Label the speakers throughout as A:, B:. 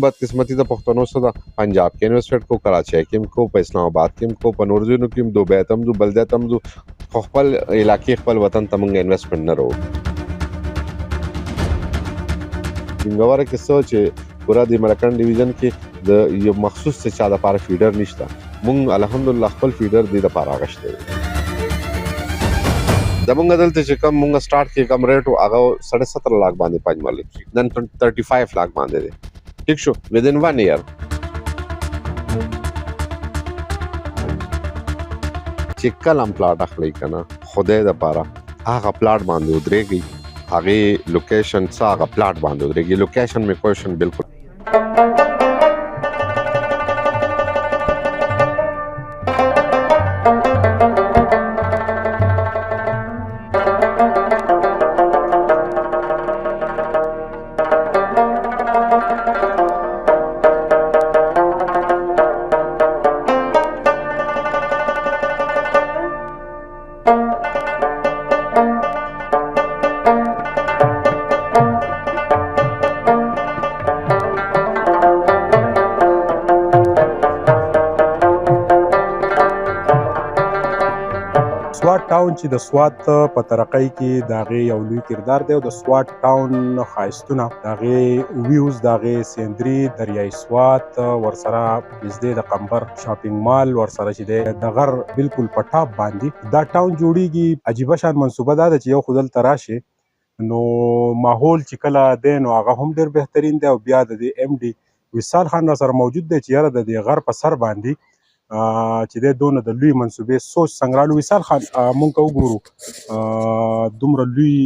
A: بدقسمتي د پښتنو څه ده، پنجاب کې انویسټمنټ کو، کراچۍ کې هم کو، په اسلام آباد کې هم کو، په نورو ځایونو کې هم دوبۍ ته هم ځو، بل ځای ته هم ځو، خو خپل علاقې خپل وطن ته موږ انویسټمنټ نه راوړو. ګنګوره کې څه چې پوره د ملکنډ ډیویژن کې د یو مخصوص څه چا دپاره فیډر نشته. موږ الحمدلله خپل فیډر دې دپاره اخیستی دی. زمونږ دلته چې کم موږ سٹارټ کې کم ریټ و هغه 17.5 लाख باندې پنجمرلي، نن 35 लाख باندې دی. ٹھیک شو within 1 year. چې کله هم پلاټ اخلئ که نه خدای دپاره هغه پلاټ باندې ودرېږئ، هغې لوکیشن څه هغه پلاټ باندې ودرېږئ. لوکیشن مې کویشن بالکل
B: سوات ټاون چې د سوات په ترقۍ کې د هغې یو لوی کردار دی او د سوات ټاون ښایستونه د هغې ویوز د هغې سیندري دریای سوات ورسره نږدې د قمبر شاپینګ مال ورسره چې دی د غر بالکل په ټاپ باندې دا ټاون جوړیږي. عجیبه شان منصوبه دا ده چې یو خو دلته راشي نو ماحول چې کله دی نو هغه هم ډېر بهترین دی او بیا د دې ایم ډي وصال خان را سره موجود دی چې یاره د دې غر په سر باندې چې دی دونه د لوی منصوبې سوچ څنګه رالو. وصال خان مونږ که وګورو دومره لوی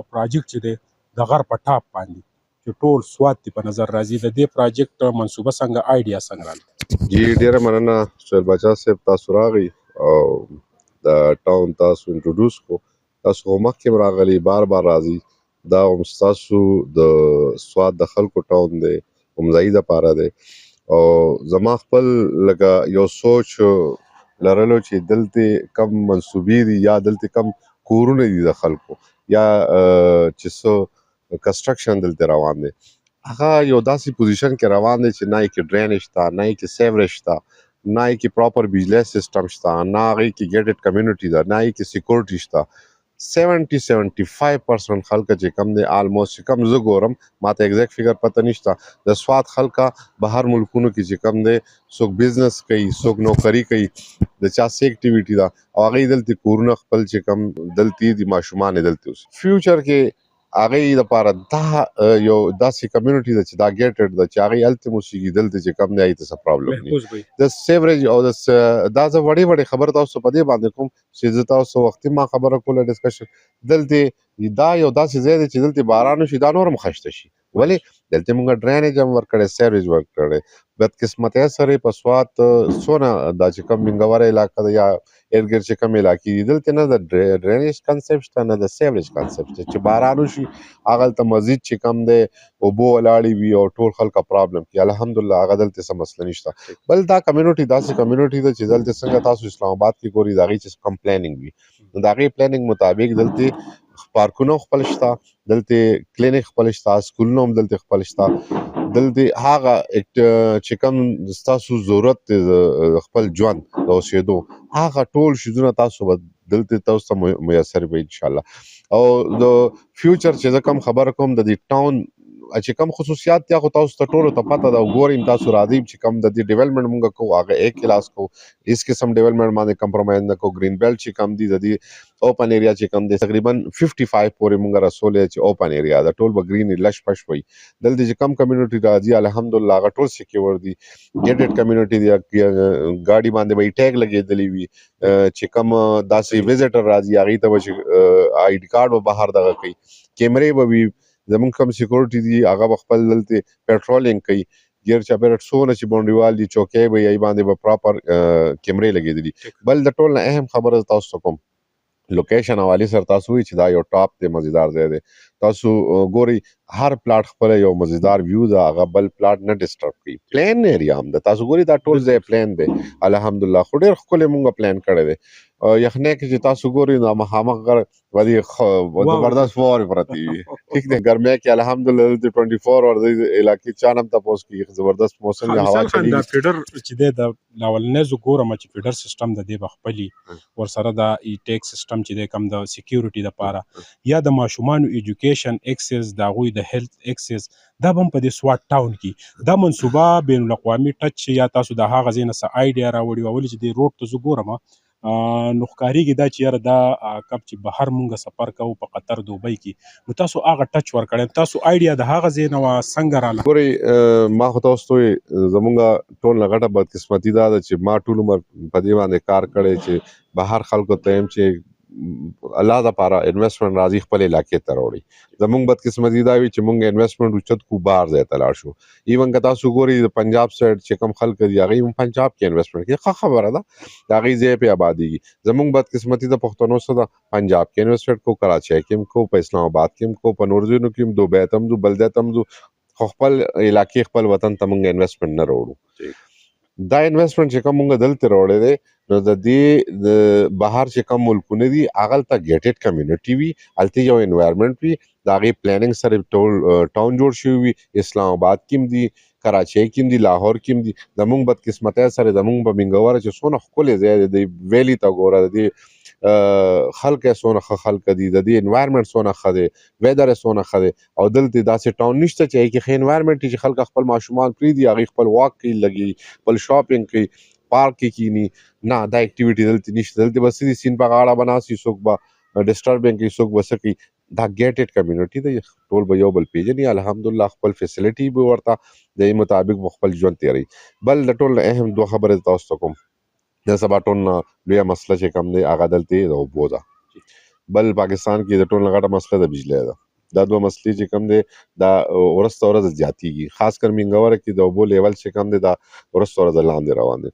B: پراجیکټ چې دی د غر په ټاپ باندې چې ټول سوات دی په نظر راځي، د دې پراجیکټ منصوبه څنګه آیډیا څنګه راله؟
A: جی ډیره مننه سهیل باچا صاحب، تاسو راغئ او د ټاون تاسو انټروډوس کو. تاسو خو مخکې هم راغلي، بار بار راځئ. دا هم ستاسو د سوات د خلکو ټاون دی، هم ځایي دپاره دی. او زما خپل لکه یو سوچ لرلو چې دلته کم منصوبې دي یا دلته کم کورونه دي د خلکو یا چې څه کنسټرکشن دلته روان دی، هغه یو داسې پوزیشن کې روان دی چې نه یې کې ډرینیج شته، نه یې کې سیوریج شته، نه یې کې پراپر بجلی سیسټم شته، نه هغې کې ګیټډ کمیونټي ده، نه یې کې سیکورټي شته. 70-75% خلک چې کم دی آلموسټ چې کم زه ګورم، ما ته ایگزیکټ فیګر پته نشته، د سوات خلکه بهر ملکونو کې چې کم دی څوک بزنس کوي، څوک نوکري کوي، د چا څه اکټیویټي ده او هغې دلته کورونه خپل چې کم دلته دي، ماشومان یې دلته اوسي. فیوچر کې هغې دپاره دا یو داسې کمیونټي ده چې دا ګیټډ ده چې هغې هلته هم اوسېږي، دلته چې کم دی هغې ته څه پرابلم نه وي. د سیوریج او دا زه وړې وړې خبره تاسو په دې باندې کوم چې زه تاسو وختي ما خبره کوله ډسکشن. دلته دا یو داسې ځای دی چې دلته باران وشي دا نور هم خشته شي. ولې دلته موږ ډرینیج هم ورکړی، سیوریج ورکړی. بدقسمتۍ سره په سوات څونه دا چې کوم منګوره علاقه ده یا ارد ګرد چې کوم علاقې دي دلته نه د ډرینیج کنسپټ شته، نه د سیوریج کنسپټ شته. چې باران وشي هغلته مزید چې کم دی اوبه ولاړې وي او ټول خلکه پرابلم کوي. الحمدلله هغه دلته څه مسله نشته. بل دا کمیونټي داسې کمیونټي ده چې دلته څنګه تاسو اسلام آباد کې ګورئ د هغې چې کم پلانینګ وي، نو د هغې پلانینګ مطابق دلته پارکونه خپل شته، دلته کلینیک خپل شته، سکولونه هم دلته خپل شته. دلته هغه چې کوم ستاسو ضرورت دی د خپل ژوند د اوسېدو هغه ټول شیزونه تاسو به دلته تاسو ته میسر وي انشاءالله. او د فیوچر چې زه کوم خبره کوم د دې ټاون چې کوم خصوصیات دي هغه تاسو ته ټولو ته پته ده. وګورئ تاسو راځئ چې کوم د دې ډیولپمنټ مونږ کوو هغه ایک کلاس کوو، هېڅ قسم ډیولپمنټ باندې کمپرومایز نه کوو. ګرین بیلټ چې کوم دي د دې اوپن ایریا چې کوم دی تقریبا 55 پورې مونږ رسولی چې اوپن ایریا ده، ټول به ګرین لش پش وي. دلته چې کم کمیونټي راځي الحمدلله هغه ټول سیکیور دي، ګیټډ کمیونټي دي، ګاډي باندې به یې ټیګ لګېدلی وي. چې کوم داسې ویزټر راځي هغې ته به چې آی ډي کارډ به بهر دغه کوي، کیمرې به وي، زمونږ کوم سیکورټي دي هغه به خپل دلته پیټرولینګ کوي. ګیر چاپېره څونه چې باونډریوال دي چوکۍ به یې باندې به پراپر کیمرې لګېدلي. بل د ټول نه اهم خبره تاسو ته کوم لوکیشن حوالې سره تاسو وایي چې دا یو ټاپ دی، مزیدار ځای دی. تاسو ګوري هر پلاټ خپل یو مزیدار ویو دا هغه بل پلاټ نه ډسټرب کوي پلان ایریا هم د تاسو ګوري دا ټول ځای پلان دی الحمدلله خو ډیر ښکلی مونږ پلان کړی دی یخنۍ کې چې تاسو ګورئ نو مخامخ غر ودې زبردست واورې پرتې وي ټیک دی ګرمۍ کې الحمدلله د 24 اور د علاقې چا نه هم تپوس کېږي زبردست موسم دی هوا
B: مثال خان دا
A: چلیږي
B: فیډر چې دی د لاولنۍ زه ګورم چې فیډر سیسټم د دې به خپلي ورسره د ای ټیک سیسټم چې دی کم د سکیورټي دپاره یا د ماشومانو ایجوکیشن اکسس د هغوی د هیلث اکسس دا به هم په دې سوات ټاون کې دا منصوبه بین الاقوامي ټچ یا تاسو د هغه ځای نه څه آیډیا راوړي وه ولې چې دې روډ ته زه ګورم نو ښکارېږي دا چې یاره دا کب چې بهر مونږ سفر کوو په قطر دوبۍ کې نو تاسو هغه ټچ ورکړی تاسو آیډیا د هغه ځای نه وه څنګه راله
A: ګورئ ما خو تاسو ته وایي زمونږ ټول نه غټه بدقسمتي دا ده چې ما ټول عمر په دې باندې کار کړی چې بهر خلکو ته یم چې الله دپاره انویسټمنټ راځي خپل علاقې ته راوړي زمونږ بدقسمتي دا وي چې مونږ انویسټمنټ اوچت کو بهر ځای ته لاړ شو ایون که تاسو ګورئ د پنجاب سایډ چې کوم خلک دي هغوی هم پنجاب کې انویسټمنټ کوي ښه خبره ده د هغوی ځای پې ابادېږي زمونږ بدقسمتي د پښتنو څه ده پنجاب کې انویسټمنټ کو کراچۍ کې هم کو په اسلام آباد کې هم کو په نورو ځایونو کې هم دوبۍ ته هم ځو بل ځای ته هم ځو خو خپل علاقې خپل وطن ته مونږ انویسټمنټ نه راوړو دا انویسټمنټ چې کوم مونږ دلته راوړی دی نو د دې د بهر چې کوم ملکونه دي هغلته ګیټډ کمیونټي وي هلته یو انوایرمنټ وي د هغې پلانینګ سره ټول ټاون جوړ شوي وي اسلام آباد کې هم دي کراچۍ کې هم دي لاهور کې هم دي زمونږ بدقسمتۍ سره زمونږ په منګوره چې څونه ښکلی ځای دی د ویلي ته ګوره د دې خلک یې څونه ښه خلک دي د دې انوایرمنټ څونه ښه دی ویدر یې څونه ښه دی او دلته داسې ټاون نشته چې هغې کې ښه انوایرمنټ وي چې خلک خپل ماشومان پرېږدي هغوی خپل واک کوي لګي خپل شاپینګ کوي پارک کې کینی نه دا اکټیویټي دلته نشته دلته به څه دي سیند په غاړه به ناست وي څوک به ډسټربینګ کوي څوک به څه کوي دا ګیټډ کمیونټي دی ټول به یو بل پیژني الحمدلله خپل فیسلیټي به ورته د دې مطابق به خپل ژوند تېروي بل د ټول نه اهم دوه خبرې تاسو ته کوم د سبا ټول نه لویه مسله چې کوم دی هغه دلته د اوبو ده بل پاکستان کې د ټول نه غټه مسله د بجلی ده دا دوه مسلې چې کوم دی دا ورځ ته ورځ زیاتېږي خاص کر منګوره کې د اوبو لیول چې کوم دی دا ورځ ته ورځ لاندې روان دی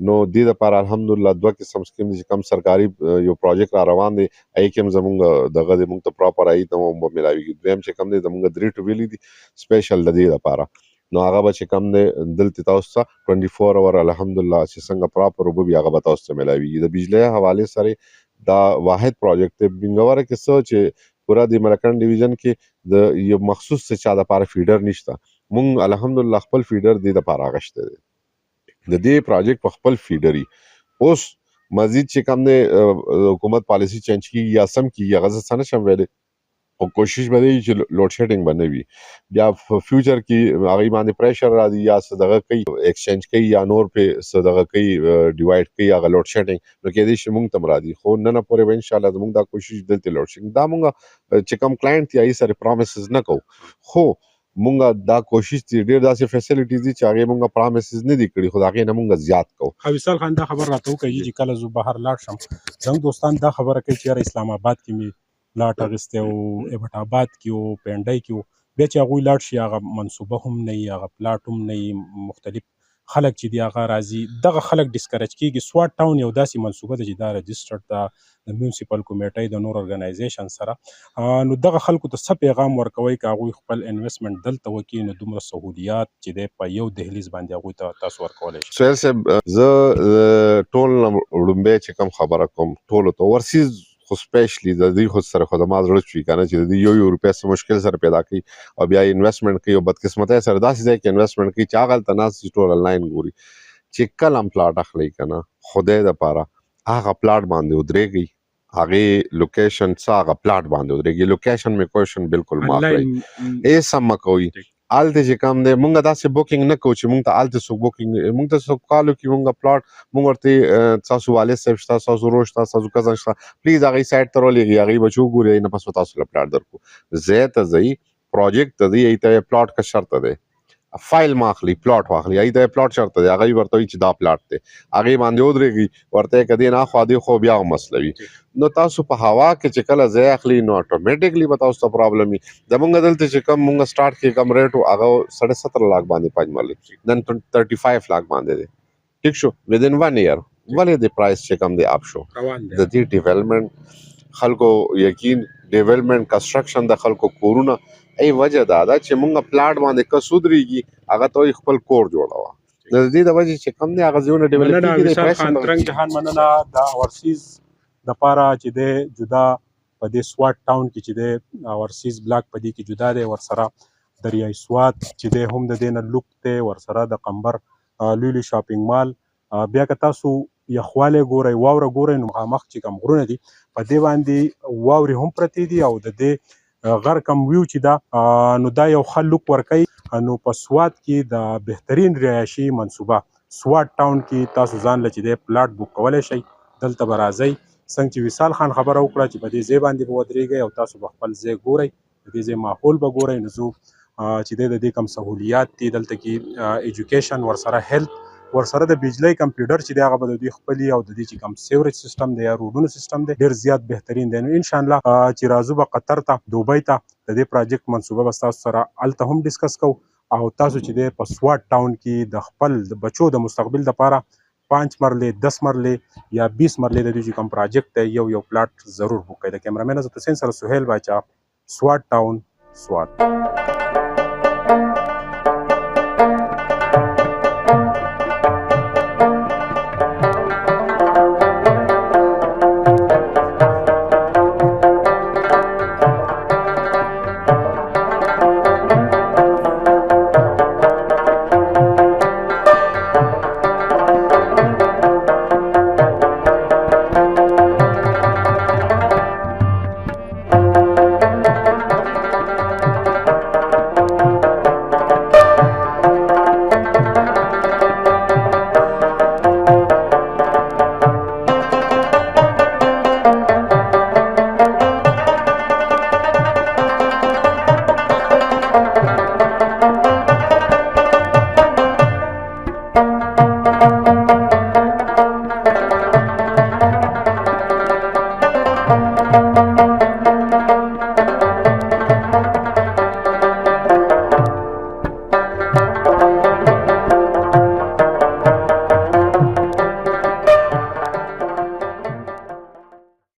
A: نو دې دپاره الحمدلله دوه قسم سکیم دي چې کوم سرکاري یو پروجیکټ را روان دی هغې کې هم زمونږ دغه دی مونږ ته پراپر هغې ته هم میلاویږي دویم چې کوم دی زمونږ درې ټوبیلې دي سپیشل د دې دپاره نو هغه به چې کوم دی دلته تاسو ته 24 اور الحمدلله چې څنګه پراپر اوبه وي هغه به تاسو ته میلاویږي د بجلی حوالې سره دا واحد پروجیکټ دی منګوره کې څه چې پورا د مرکن ډیویژن کې د یو مخصوص څه چا دپاره فیډر نشته مونږ الحمدلله خپل فیډر دې دپاره اخیستی دی د دې پروجیکټ په خپل فیډري اوس مزید چې کوم دی حکومت پالیسی چینج کیږي یا سم کیږي هغه زه څه نشم ویلی او کوشش به دی چې لوډ شیډینګ به نه وي بیا فیوچر کې هغوی باندې پریشر راځي یا څه دغه کوي ایکسچینج کوي یا نور پې څه دغه کوي ډیوایډ کوي هغه لوډ شیډینګ نو کېدای شي مونږ ته هم راځي خو نن پورې به انشاءالله زمونږ دا کوشش دلته لوډ شیډینګ دا مونږ چې کوم کلاینټ دی هغې سره پرامسز نه کوو خو مونږ دا کوشش دي ډېر داسې فیسلیټیز دي چې هغې مونږ پرامسز نه دي کړي خو د هغې نه مونږ زیات کوو
B: وصال خان دا خبر راته وکړي چې کله زه بهر لاړ شم زموږ دوستان دا خبره کوي چې یاره اسلام آباد کې مې پلاټ اخیستی و ایبټ آباد کې و پینډۍ کې و بیا چې هغوی لاړ شي هغه منصوبه هم نه وي هغه پلاټ هم نه وي مختلف خلک چې دي هغه راځي دغه خلک ډسکریج کېږي سوات ټاون یو داسې منصوبه ده چې دا رجسټرډ ده د میونسپل کمیټۍ د نور ارګنایزیشن سره نو دغه خلکو ته څه پیغام ورکوئ که هغوی خپل انویسټمنټ دلته وکړي نو دومره سهولیات چې دی په یو دهلیز باندې هغوی ته تاسو ورکولی شئ
A: سهیل صاحب زه ټول نه وړومبی چې کوم خبره کوم ټولو ته ورسیز خو سپیشلی د دوی خود سره خو زما زړه چوي که نه چې د دوی یو روپۍ څه مشکل سره پیدا کوي او بیا یې انویسټمنټ کوي او بدقسمتۍ سره داسې ځای کې انویسټمنټ کوي چې هغه هلته ناست چې ټول انلاین ګوري چې کله هم پلاټ اخلئ که نه خدای دپاره هغه پلاټ باندې ودرېږئ هغې لوکیشن څه هغه پلاټ باندې ودرېږي لوکیشن میکوشن بالکل ما اخلئ هېڅ هم مه کوئ هلته چې کوم دی مونږ داسې بوکینګ نه کوو چې مونږ ته هلته څوک بوکینګ مونږ ته څوک کال وکړي مونږ پلاټ مونږ ورته ستاسو والد صاحب شته ستاسو ورور شته ستاسو کزن شته پلیز هغوی سایډ ته راولېږئ هغوی به چې وګوري هغوی نه پس به تاسو له پلاټ درکړو ځای ته ځئ پروجیکټ ته ځئ هغوی ته پلاټ که شرطه دی فایل ما اخلي پلاټ واخلي هغوی ته پلاټ شرطه دی هغوی ورته وایي چې دا پلاټ دی هغې باندې ودرېږئ ورته یې که دې نه اخوا دې خو بیا هم مسله وي نو تاسو په هوا کې چې کله ځای اخلي نو اټومیټیکلی به تاسو ته پرابلم وي زمونږ دلته چې کوم مونږ سټارټ کې کم ریټ و هغه 17.5 لاک باندې پنجمرلي نن 35 لاک باندې دی ټیک شو ودین 1 ایئر ولې د پرایس چې کوم دی اپ شو د دې ډیولپمنټ خلکو یقین ډیولپمنٹ کنسټرکشن د خلکو کورونه ای وجه دا ده چې مونږ پلاټ باندې کسودريږي هغه ته خپل کور جوړاوه د دې د وجه چې کم دی هغه ځونه ډیولپ
B: مننه
A: کیږي
B: وصال خان ترنګ جهان مننه د اورسیز د پاره چې د جدا په دې سوات ټاون کې چې د اورسیز بلاک په دې کې جدا دی ورسره دریای سوات چې د هم د دینه لوک ته ورسره د قمبر لولی شاپینګ مال بیا که تاسو یخواله ګورئ واوره ګورئ نو مخ چې کم غرونه دي په دې باندې واوري هم پرتی دي او د دې غر کم ویو چې دا نو دا یو خلک ورکي نو په سوات کې د بهترین رهایشي منصوبه سوات ټاون کې تاسو ځان لچې د پلاټ بوک کولای شئ دلته برازي څنګه چې وصال خان خبره وکړه چې په دې ځای باندې به ودرېږئ او تاسو به خپل ځای ګورئ د دې ځای ماحول به ګورئ نو زه چې د دې کم سهولیات دي دلته کې ایجوکیشن ورسره هیلث ورسره د بجلی کمپیوټر چې دی هغه به د دوی خپلي او د دې چې کم سیوریج سیستم دی یا روډونو سیستم دی ډېر زیات بهترین دی نو انشاءالله چې راځو به قطر ته دوبۍ ته د دې پراجیکټ منصوبه به ستاسو سره هلته هم ډسکس کوو او تاسو چې دی په سوات ټاون کې د خپل د بچو د مستقبل دپاره 5 مرلې 10 مرلې یا 20 مرلې د دې چې کوم پراجیکټ دی یو پلاټ ضرور بوک کړئ د کیمرامین عزت حسین سره سهیل باچا سوات ټاون سوات